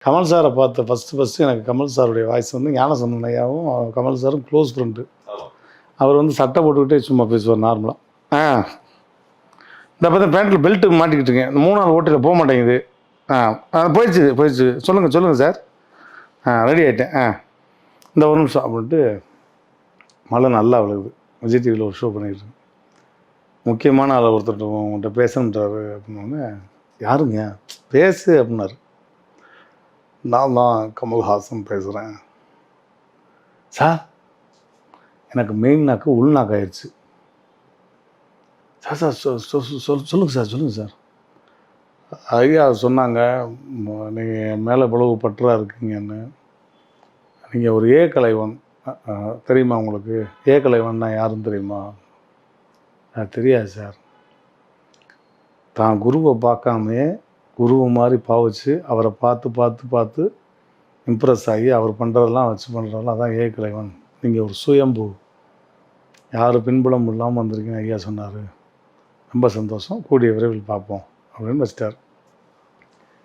கமல் சாரை பார்த்த ஃபஸ்ட்டு எனக்கு கமல் சாருடைய வாய்ஸ் வந்து ஞானசம்பந்தன் ஐயாவும் கமல் சாரும் க்ளோஸ் ஃப்ரெண்டு. அவர் வந்து சட்டை போட்டுக்கிட்டே சும்மா பேசுவார் நார்மலாக. இந்த பார்த்தா பேண்ட்டில் பெல்ட்டு மாட்டிக்கிட்டுங்க. இந்த 3ஆவது ஓட்டியில் போக மாட்டேங்குது. போயிடுச்சு. சொல்லுங்கள் சார். ரெடி ஆகிட்டேன். இந்த ஒரு நிமிஷம் அப்படின்ட்டு மழை நல்லா விழுகுது. விஜய் டிவியில் ஒரு ஷோ பண்ணிக்கிட்டு இருக்கேன். முக்கியமான ஆளை ஒருத்தர் உங்கள்கிட்ட பேசணுன்றாரு அப்படின்னோடனே, யாருங்க பேசு அப்படின்னாரு. நான் தான் கமல்ஹாசன் பேசுகிறேன் சார். எனக்கு மெயின் நாக்கு உள்நாக்கு ஆயிடுச்சு சார். சொல்லுங்கள் சார். ஐயா சொன்னாங்க, நீங்கள் மேலே இவ்வளவு பற்றா இருக்கீங்கன்னு. நீங்கள் ஒரு கலைவன் தெரியுமா உங்களுக்கு? கலைவன்னா யாருன்னு தெரியுமா? தெரியாது சார். தான் குருவை பார்க்காமே குருவை மாதிரி பாவிச்சு அவரை பார்த்து இம்ப்ரெஸ் ஆகி அவர் பண்ணுறதெல்லாம் வச்சு பண்ணுறதெல்லாம் அதான் கலைவன். நீங்கள் ஒரு சுயம்பு, யார் பின்புலம் இல்லாமல் வந்திருக்கீங்க ஐயா சொன்னார். ரொம்ப சந்தோஷம், கூடிய விரைவில் பார்ப்போம் அப்படின்னு வச்சிட்டார்.